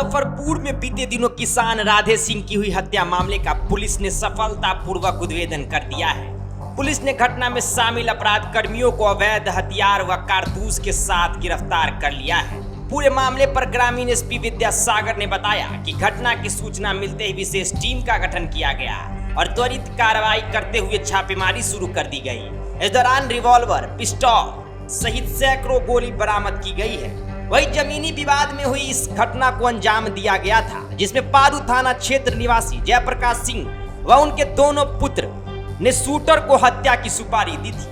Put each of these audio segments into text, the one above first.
मुजफ्फरपुर में बीते दिनों किसान राधे सिंह की हुई हत्या मामले का पुलिस ने सफलतापूर्वक उद्भेदन कर दिया है। पुलिस ने घटना में शामिल अपराध कर्मियों को अवैध हथियार व कारतूस के साथ गिरफ्तार कर लिया है। पूरे मामले पर ग्रामीण एसपी विद्यासागर ने बताया कि घटना की सूचना मिलते ही विशेष टीम का गठन किया गया और त्वरित कार्रवाई करते हुए छापेमारी शुरू कर दी गई। इस दौरान रिवॉल्वर, पिस्टल सहित सैकड़ों गोली बरामद की गई है। वही जमीनी विवाद में हुई इस घटना को अंजाम दिया गया था, जिसमें पारू थाना क्षेत्र निवासी जयप्रकाश सिंह व उनके दोनों पुत्र ने शूटर को हत्या की सुपारी दी थी।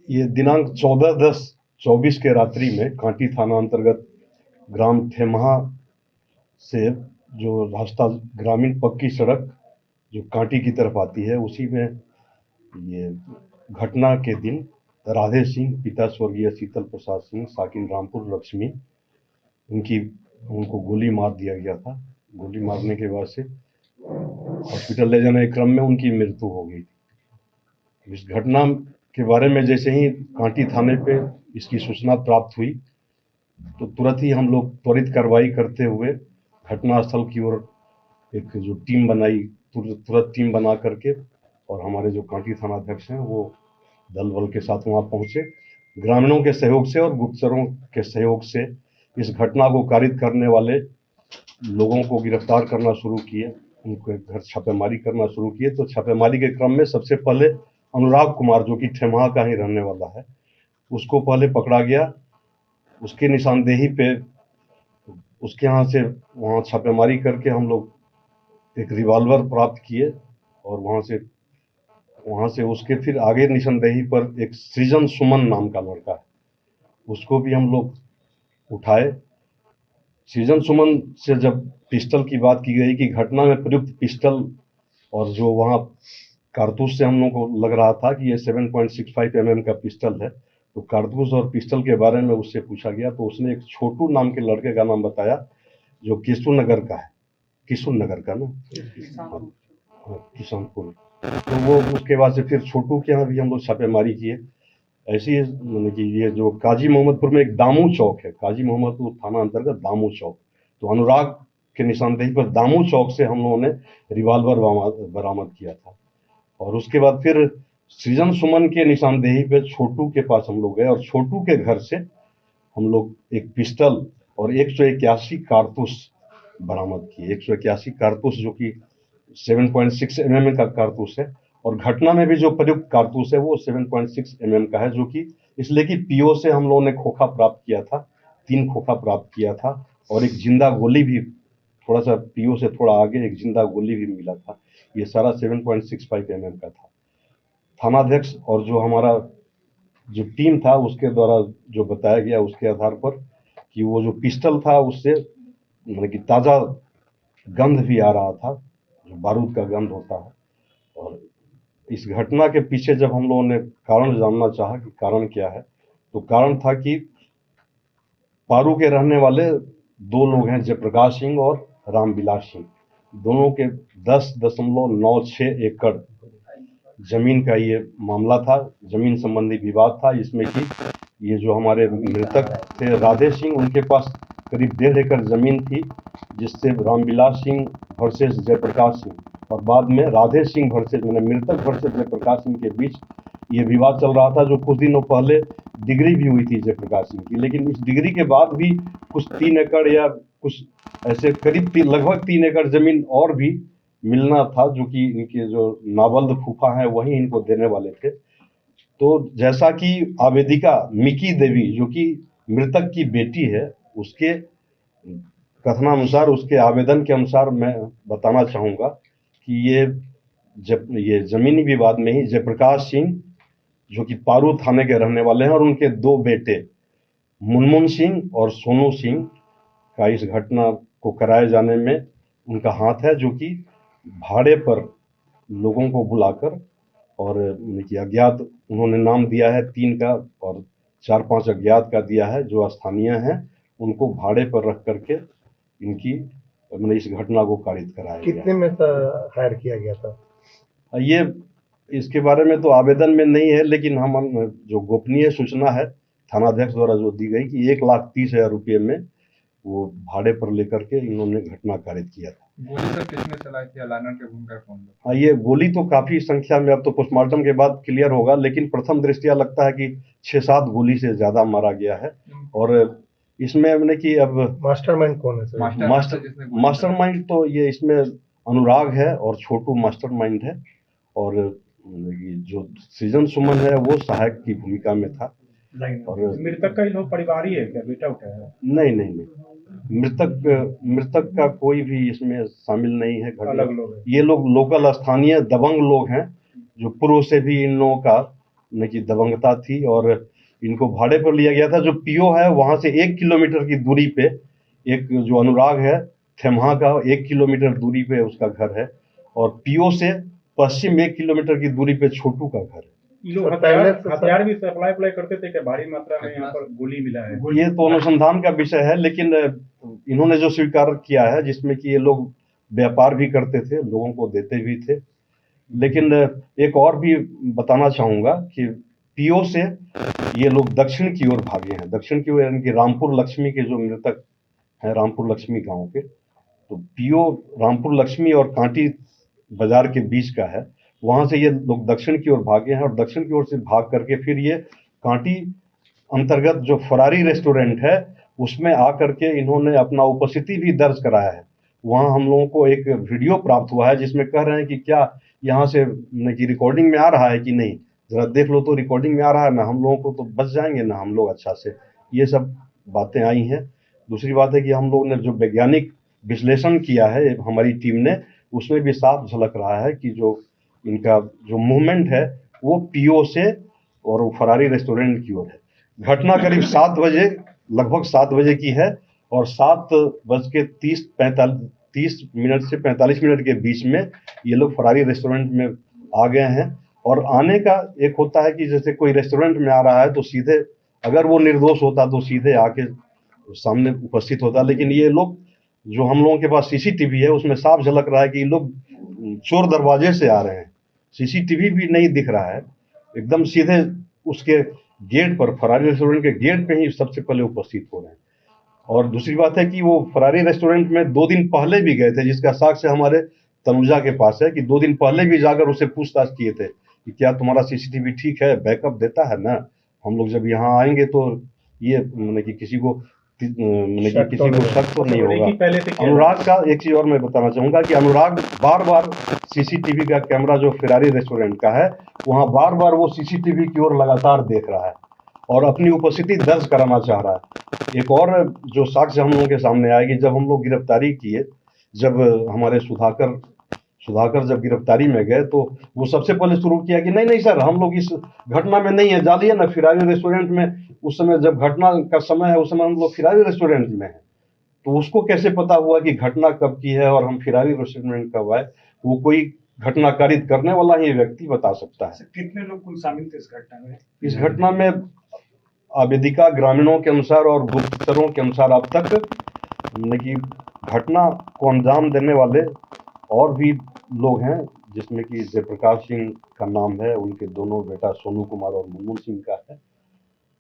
ये दिनांक 14/10/24 के रात्रि में कांटी थाना अंतर्गत ग्राम ठेमहा से जो रास्ता ग्रामीण पक्की सड़क जो कांटी की तरफ आती है, उसी में ये घटना के दिन राधे सिंह पिता स्वर्गीय शीतल प्रसाद सिंह साकिन रामपुर लक्ष्मी उनको गोली मार दिया गया था। गोली मारने के बाद से हॉस्पिटल ले जाने के क्रम में उनकी मृत्यु हो गई। इस घटना के बारे में जैसे ही कांटी थाने पे इसकी सूचना प्राप्त हुई तो तुरंत ही हम लोग त्वरित कार्रवाई करते हुए घटनास्थल की ओर एक जो टीम बनाई, तुरंत टीम बना करके, और हमारे जो कांटी थाना अध्यक्ष हैं वो दल बल के साथ वहां पहुंचे। ग्रामीणों के सहयोग से और गुप्तचरों के सहयोग से इस घटना को कारित करने वाले लोगों को गिरफ्तार करना शुरू किए, उनके घर छापेमारी करना शुरू किए। तो छापेमारी के क्रम में सबसे पहले अनुराग कुमार, जो कि ठेमहा का ही रहने वाला है, उसको पहले पकड़ा गया। उसकी निशानदेही पे उसके यहाँ से वहाँ छापेमारी करके हम लोग एक रिवॉल्वर प्राप्त किए और वहाँ से उसके फिर आगे निशानदेही पर एक सृजन सुमन नाम का लड़का है, उसको भी हम लोग उठाए। सृजन सुमन से जब पिस्टल की बात की गई कि घटना में प्रयुक्त पिस्टल और जो वहाँ कारतूस से हम लोग को लग रहा था कि ये 7.65 mm का पिस्टल है, तो कारतूस और पिस्टल के बारे में उससे पूछा गया तो उसने एक छोटू नाम के लड़के का नाम बताया जो किशुनगर का है, किशुनगर का ना, किशनपुर। तो वो उसके बाद से फिर छोटू के यहाँ भी हम लोग छापेमारी किए। ऐसी मतलब कि ये जो काजी मोहम्मदपुर में एक दामू चौक है, काजी मोहम्मदपुर थाना अंतर्गत दामू चौक, तो अनुराग के निशानदेही पर दामू चौक से हम लोगों ने रिवॉल्वर बरामद किया था। और उसके बाद फिर सृजन सुमन के निशानदेही पे छोटू के पास हम लोग गए और छोटू के घर से हम लोग एक पिस्टल और 181 कारतूस बरामद किए। 181 कारतूस जो कि 7.6 mm का कारतूस है, और घटना में भी जो प्रयुक्त कारतूस है वो 7.6 mm का है, जो कि इसलिए कि पीओ से हम लोगों ने खोखा प्राप्त किया था, 3 खोखा प्राप्त किया था, और एक जिंदा गोली भी थोड़ा सा पीओ से थोड़ा आगे एक जिंदा गोली भी मिला था। ये सारा 7.65 mm का था। थानाध्यक्ष और जो हमारा जो टीम था उसके द्वारा जो बताया गया उसके आधार पर कि वो जो पिस्टल था उससे मतलब कि ताज़ा गंध भी आ रहा था, जो बारूद का गंध होता है। और इस घटना के पीछे जब हम लोगों ने कारण जानना चाहा कि कारण क्या है, तो कारण था कि पारू के रहने वाले 2 लोग हैं, जयप्रकाश सिंह और रामविलास सिंह, दोनों के 10.96 एकड़ जमीन का ये मामला था, जमीन संबंधी विवाद था। इसमें कि ये जो हमारे मृतक थे राधे सिंह, उनके पास करीब 1.5 एकड़ जमीन थी, जिससे रामविलास सिंह वर्सेस जयप्रकाश सिंह और बाद में राधे सिंह वर्सेस मृतक वर्सेस जयप्रकाश सिंह के बीच ये विवाद चल रहा था, जो कुछ दिनों पहले डिग्री भी हुई थी जयप्रकाश सिंह की। लेकिन इस डिग्री के बाद भी कुछ 3 एकड़ या कुछ ऐसे करीब लगभग 3 एकड़ जमीन और भी मिलना था, जो कि इनके जो नावल्द फूफा हैं वही इनको देने वाले थे। तो जैसा कि आवेदिका मिकी देवी जो कि मृतक की बेटी है, उसके कथनानुसार, उसके आवेदन के अनुसार मैं बताना चाहूँगा कि ये जमीनी विवाद में ही जयप्रकाश सिंह जो कि पारू थाने के रहने वाले हैं और उनके 2 बेटे मुनमुन सिंह और सोनू सिंह का इस घटना को कराए जाने में उनका हाथ है, जो कि भाड़े पर लोगों को बुलाकर और अज्ञात उन्होंने नाम दिया है 3 का और 4-5 अज्ञात का दिया है जो स्थानीय हैं, उनको भाड़े पर रख करके इनकी इस घटना को कारित कराया गया। कितने में हायर किया गया था? ये इसके बारे में तो आवेदन में नहीं है, लेकिन हम जो गोपनीय सूचना है थानाध्यक्ष द्वारा जो दी गई कि 1,30,000 रुपये में वो भाड़े पर लेकर के इन्होंने घटना कारित किया था। गोली सर किसने चलाई थी, अलार्नर के भूमिका कौन था? हाँ, ये गोली तो काफी संख्या में, अब तो पोस्टमार्टम के बाद क्लियर होगा, लेकिन प्रथम दृष्टया लगता है कि 6-7 गोली से ज्यादा मारा गया है। और इसमें हमने कि अब मास्टरमाइंड कौन है सर? मास्टरमाइंड तो ये इसमें अनुराग है और छोटू मास्टरमाइंड है, और ये जो सृजन सुमन है वो सहायक की भूमिका में था। और मृतक का लोग परिवार ही है क्या, बेटा उठा है? नहीं, मृतक का कोई भी इसमें शामिल नहीं है। अलग लोग हैं। ये लोग लोकल स्थानीय दबंग लोग हैं, जो पूर्व से भी इन लोगों का की दबंगता थी, और इनको भाड़े पर लिया गया था। जो पीओ है वहां से 1 किलोमीटर की दूरी पे एक जो अनुराग है थेमहा का 1 किलोमीटर दूरी पे उसका घर है, और पीओ से पश्चिम 1 किलोमीटर की दूरी पे छोटू का घर है। ये लोग हथियार भी सप्लाई करते थे क्या? भारी मात्रा में यहाँ पर गोली मिला है। ये तो अनुसंधान का विषय है, लेकिन इन्होंने जो स्वीकार किया है जिसमें कि ये लोग व्यापार भी करते थे, लोगों को देते भी थे। लेकिन एक और भी बताना चाहूँगा कि पीओ से ये लोग दक्षिण की ओर भागे हैं, दक्षिण की ओर, यानी कि रामपुर लक्ष्मी के जो मृतक हैं, रामपुर लक्ष्मी गांव के, तो पीओ रामपुर लक्ष्मी और कांटी बाजार के बीच का है। वहां से ये लोग दक्षिण की ओर भागे हैं, और दक्षिण की ओर से भाग करके फिर ये कांटी अंतर्गत जो फरारी रेस्टोरेंट है उसमें आकर के इन्होंने अपना उपस्थिति भी दर्ज कराया है। वहां हम लोगों को एक वीडियो प्राप्त हुआ है जिसमें कह रहे हैं कि क्या यहाँ से कि रिकॉर्डिंग में आ रहा है कि नहीं, जरा देख लो तो रिकॉर्डिंग में आ रहा है ना, हम लोगों को तो बच जाएंगे ना हम लोग अच्छा से। ये सब बातें आई हैं। दूसरी बात है कि हम लोग ने जो वैज्ञानिक विश्लेषण किया है हमारी टीम ने, उसमें भी साफ झलक रहा है कि जो इनका जो मूवमेंट है वो पीओ से और फरारी रेस्टोरेंट की ओर है। घटना करीब 7 बजे, लगभग 7 बजे की है, और 7:30 से 45 मिनट के बीच में ये लोग फरारी रेस्टोरेंट में आ गए हैं। और आने का एक होता है कि जैसे कोई रेस्टोरेंट में आ रहा है तो सीधे, अगर वो निर्दोष होता तो सीधे आके सामने उपस्थित होता, लेकिन ये लोग, जो हम लोगों के पास सीसीटीवी है उसमें साफ झलक रहा है कि ये लोग चोर दरवाजे से आ रहे हैं। सीसीटीवी भी नहीं दिख रहा है, एकदम सीधे उसके गेट पर, फरारी रेस्टोरेंट के गेट पे ही सबसे पहले उपस्थित हो रहे हैं। और दूसरी बात है कि वो फरारी रेस्टोरेंट में 2 दिन पहले भी गए थे, जिसका साक्ष्य हमारे तनुजा के पास है कि 2 दिन पहले भी जाकर उसे पूछताछ किए थे कि क्या तुम्हारा सीसीटीवी ठीक है, बैकअप देता है ना, हम लोग जब यहाँ आएंगे तो ये मतलब कि किसी को शक तो नहीं होगा। अनुराग का एक चीज और मैं बताना चाहूंगा कि अनुराग बार बार सीसीटीवी का कैमरा जो फरारी रेस्टोरेंट का है वहां बार बार वो सीसीटीवी की ओर लगातार देख रहा है और अपनी उपस्थिति दर्ज कराना चाह रहा है। एक और जो साक्ष्य हम लोगों के सामने आया कि जब हम लोग गिरफ्तारी किए, जब हमारे सुधाकर जब गिरफ्तारी में गए तो वो सबसे पहले शुरू किया कि नहीं सर, हम लोग इस घटना में नहीं है, जानिए ना फरारी रेस्टोरेंट में उस समय जब घटना का समय है उस समय हम लोग फरारी रेस्टोरेंट में हैं। तो उसको कैसे पता हुआ कि घटना कब की है और हम फरारी रेस्टोरेंट कब आए? वो कोई घटना कारित करने वाला ही व्यक्ति बता सकता है। कितने लोग कुल शामिल थे इस घटना में? इस घटना में आवेदिका ग्रामीणों के अनुसार और गुप्तचरों के अनुसार अब तक कि घटना को अंजाम देने वाले और भी लोग हैं, जिसमें कि जयप्रकाश सिंह का नाम है, उनके दोनों बेटा सोनू कुमार और मुनमुन सिंह का है।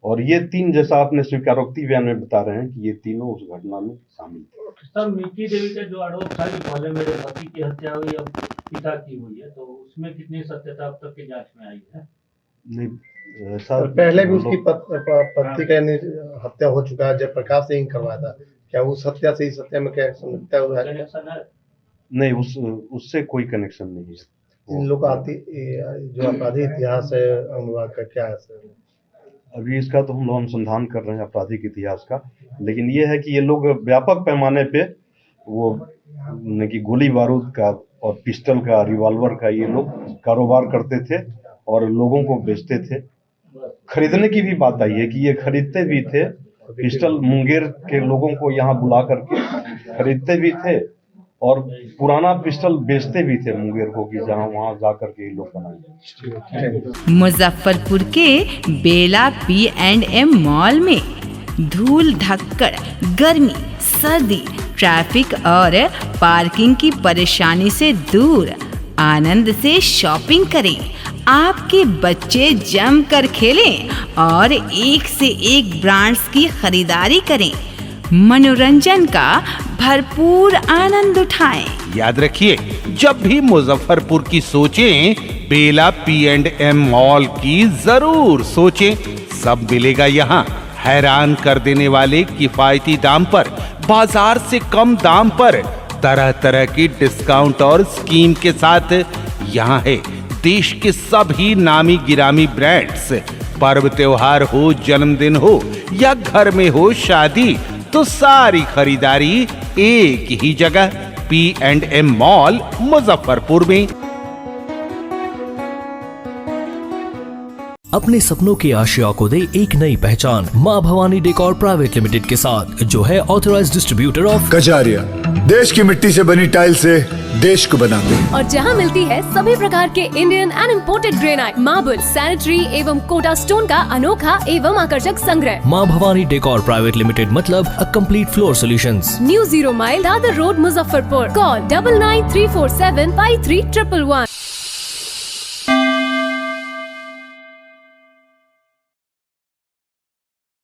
और ये 3, जैसा आपने स्वीकारोक्ति बयान में बता रहे हैं कि ये तीनों उस घटना में शामिल थे। सर, मिकी देवी का जो आरोप था कि पहले मेरे पति की हत्या हुई अब पिता की हुई है, तो उसमें कितनी सत्यता अब तक की जांच में आई है? नहीं, ऐसा पहले भी उसकी पति का हत्या हो चुका है, जयप्रकाश सिंह करवाया था। क्या उस हत्या से इस हत्या में क्या संबंध है? नहीं, उससे कोई कनेक्शन नहीं है। इन लोग आती जो आपराधिक इतिहास है अनुराग का, क्या है सर? अभी इसका तो हम लोग अनुसंधान कर रहे हैं आपराधिक इतिहास का, लेकिन ये है कि ये लोग व्यापक पैमाने पे वो कि गोली बारूद का और पिस्टल का, रिवॉल्वर का ये लोग कारोबार करते थे और लोगों को बेचते थे। खरीदने की भी बात आई है कि ये खरीदते भी थे, पिस्टल मुंगेर के लोगों को यहाँ बुला करके खरीदते भी थे और पुराना पिस्टल बेचते भी थे मुंगेर को, कि जहाँ वहाँ जा करके ये लोग बनाए। मुजफ्फरपुर के बेला P&M मॉल में धूल धक्कड़, गर्मी, सर्दी, ट्रैफिक और पार्किंग की परेशानी से दूर आनंद से शॉपिंग करें आपके बच्चे जमकर खेलें और एक से एक ब्रांड्स की खरीदारी करें, मनोरंजन का भरपूर आनंद उठाएं। याद रखिए, जब भी मुजफ्फरपुर की सोचें, बेला P&M मॉल की जरूर सोचें। सब मिलेगा यहाँ हैरान कर देने वाले किफायती दाम पर, बाजार से कम दाम पर, तरह तरह की डिस्काउंट और स्कीम के साथ। यहाँ है देश के सभी नामी गिरामी ब्रांड्स। पर्व त्योहार हो, जन्मदिन हो या घर में हो शादी, तो सारी खरीदारी एक ही जगह, P&M मॉल मुजफ्फरपुर में। अपने सपनों की आशिया को दे एक नई पहचान माँ भवानी डेकोर प्राइवेट लिमिटेड के साथ, जो है ऑथराइज्ड डिस्ट्रीब्यूटर ऑफ कजारिया। देश की मिट्टी से बनी टाइल से देश को बनाते हैं, और जहां मिलती है सभी प्रकार के Indian and imported granite, marble, sanitary एवं कोटा स्टोन का अनोखा एवं आकर्षक संग्रह। माँ भवानी डेकोर प्राइवेट लिमिटेड मतलब a complete floor solutions. New 0 mile Dadar road Muzaffarpur. Call 9934753111।